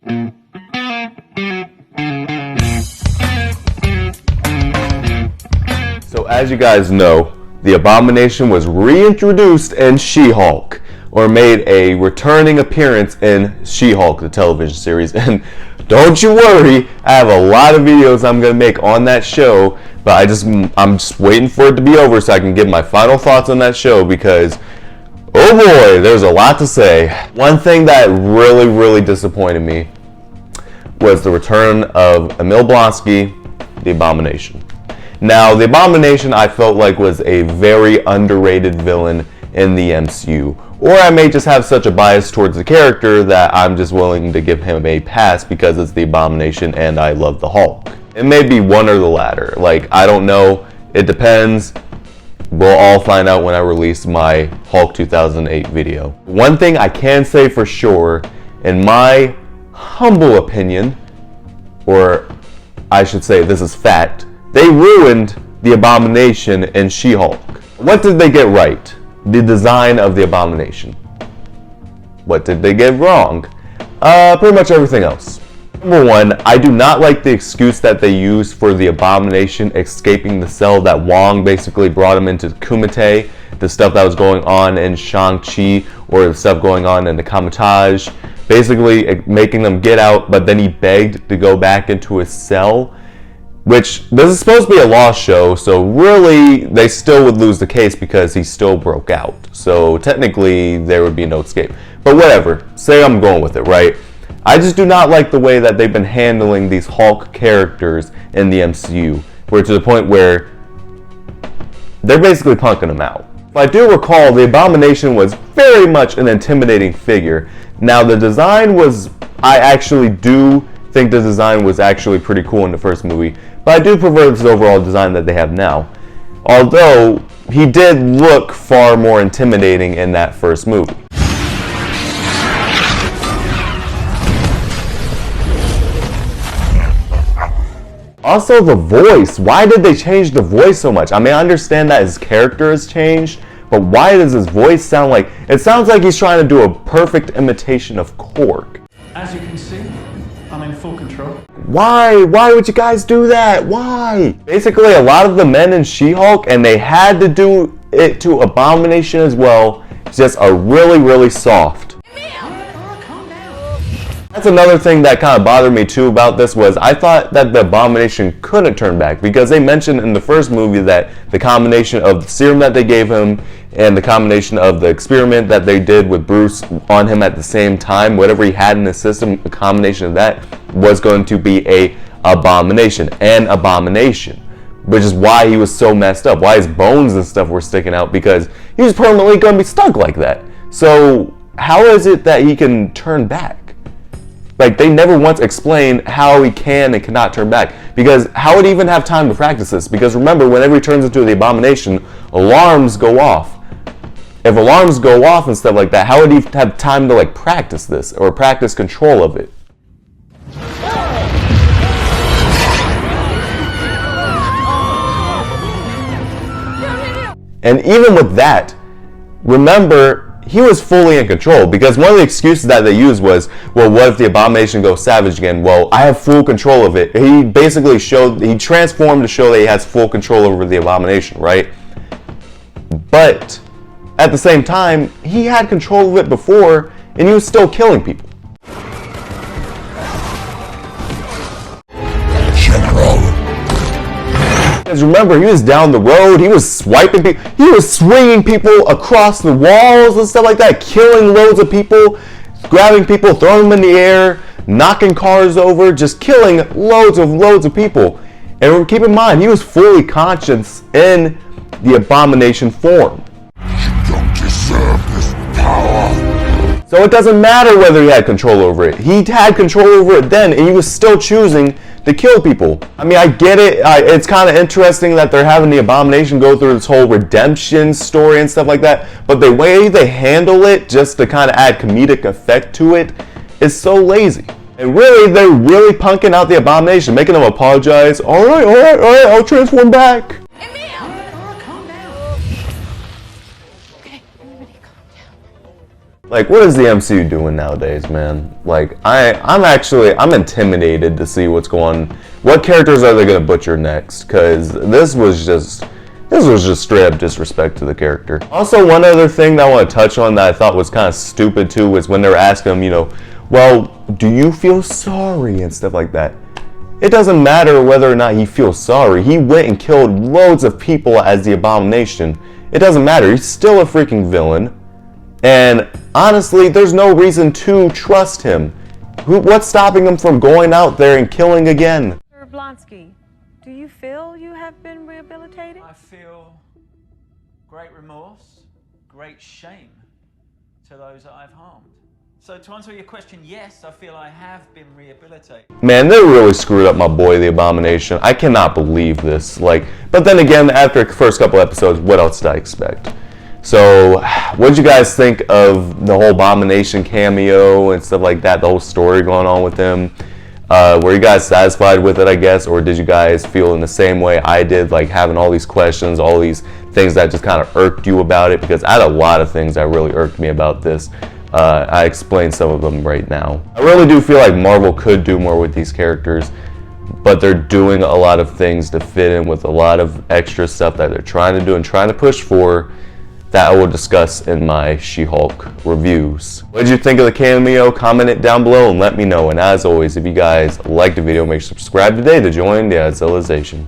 So as you guys know, the Abomination was reintroduced in She-Hulk, or made a returning appearance in She-Hulk, the television series. And don't you worry, I have a lot of videos I'm going to make on that show, but I'm just waiting for it to be over so I can give my final thoughts on that show, because oh boy, there's a lot to say. One thing that really disappointed me was the return of Emil Blonsky, the Abomination. Now, the Abomination I felt like was a very underrated villain in the MCU. Or I may just have such a bias towards the character that I'm just willing to give him a pass because it's the Abomination and I love the Hulk. It may be one or the latter. Like, I don't know. It depends. We'll all find out when I release my Hulk 2008 video. One thing I can say for sure, in my humble opinion, or I should say this is fact, they ruined the Abomination in She-Hulk. What did they get right? The design of the Abomination. What did they get wrong? Pretty much everything else. Number one, I do not like the excuse that they used for the Abomination escaping the cell that Wong basically brought him into Kumite, the stuff that was going on in Shang-Chi, or the stuff going on in the Kamar-Taj, basically making them get out, but then he begged to go back into his cell. Which, this is supposed to be a lost show, so really, they still would lose the case because he still broke out. So technically, there would be no escape. But whatever, say I'm going with it, right? I just do not like the way that they've been handling these Hulk characters in the MCU. Where to the point where they're basically punking them out. If I do recall, the Abomination was very much an intimidating figure. Now the design was, I actually do think the design was actually pretty cool in the first movie, but I do prefer this overall design that they have now. Although, he did look far more intimidating in that first movie. Also, the voice. Why did they change the voice so much? I mean, I understand that his character has changed, but why does his voice sound like... It sounds like he's trying to do a perfect imitation of Korg. As you can see, I'm in full control. Why? Why would you guys do that? Why? Basically, a lot of the men in She-Hulk, and they had to do it to Abomination as well, just are really soft. That's another thing that kind of bothered me too about this, was I thought that the Abomination couldn't turn back, because they mentioned in the first movie that the combination of the serum that they gave him and the combination of the experiment that they did with Bruce on him at the same time, whatever he had in his system, a combination of that was going to be an abomination, which is why he was so messed up, why his bones and stuff were sticking out, because he was permanently going to be stuck like that. So how is it that he can turn back? Like, they never once explained how he can and cannot turn back. Because how would he even have time to practice this? Because remember, whenever he turns into the Abomination, alarms go off. If alarms go off and stuff like that, how would he have time to, like, practice this? Or practice control of it? And even with that, remember, he was fully in control, because one of the excuses that they used was, well, what if the Abomination goes savage again? Well, I have full control of it. He basically he transformed to show that he has full control over the Abomination, right? But at the same time, he had control of it before, and he was still killing people. Because remember, he was down the road, he was swiping people, he was swinging people across the walls and stuff like that, killing loads of people, grabbing people, throwing them in the air, knocking cars over, just killing loads of people. And keep in mind, he was fully conscious in the Abomination form. You don't deserve this power. So it doesn't matter whether he had control over it. He had control over it then, and he was still choosing to kill people. I mean, I get it. It's kind of interesting that they're having the Abomination go through this whole redemption story and stuff like that, but the way they handle it, just to kind of add comedic effect to it, is so lazy. And really, they're really punking out the Abomination, making them apologize. All right, I'll transform back. Like, what is the MCU doing nowadays, man? Like, I'm intimidated to see what's going. What characters are they gonna butcher next? Because this was just straight up disrespect to the character. Also, one other thing that I want to touch on that I thought was kind of stupid too was when they were asking him, you know, well, do you feel sorry and stuff like that. It doesn't matter whether or not he feels sorry. He went and killed loads of people as the Abomination. It doesn't matter. He's still a freaking villain. And honestly, there's no reason to trust him. What's stopping him from going out there and killing again? Mr. Blonsky, do you feel you have been rehabilitated? I feel great remorse, great shame to those that I've harmed. So to answer your question, yes, I feel I have been rehabilitated. Man, they really screwed up my boy, the Abomination. I cannot believe this. Like, but then again, after the first couple episodes, what else did I expect? So, what did you guys think of the whole Abomination cameo and stuff like that, the whole story going on with him? Were you guys satisfied with it, I guess, or did you guys feel in the same way I did, like having all these questions, all these things that just kind of irked you about it? Because I had a lot of things that really irked me about this. I explained some of them right now. I really do feel like Marvel could do more with these characters, but they're doing a lot of things to fit in with a lot of extra stuff that they're trying to do and trying to push for that I will discuss in my She-Hulk reviews. What did you think of the cameo? Comment it down below and let me know. And as always, if you guys liked the video, make sure to subscribe today to join the Adzillization.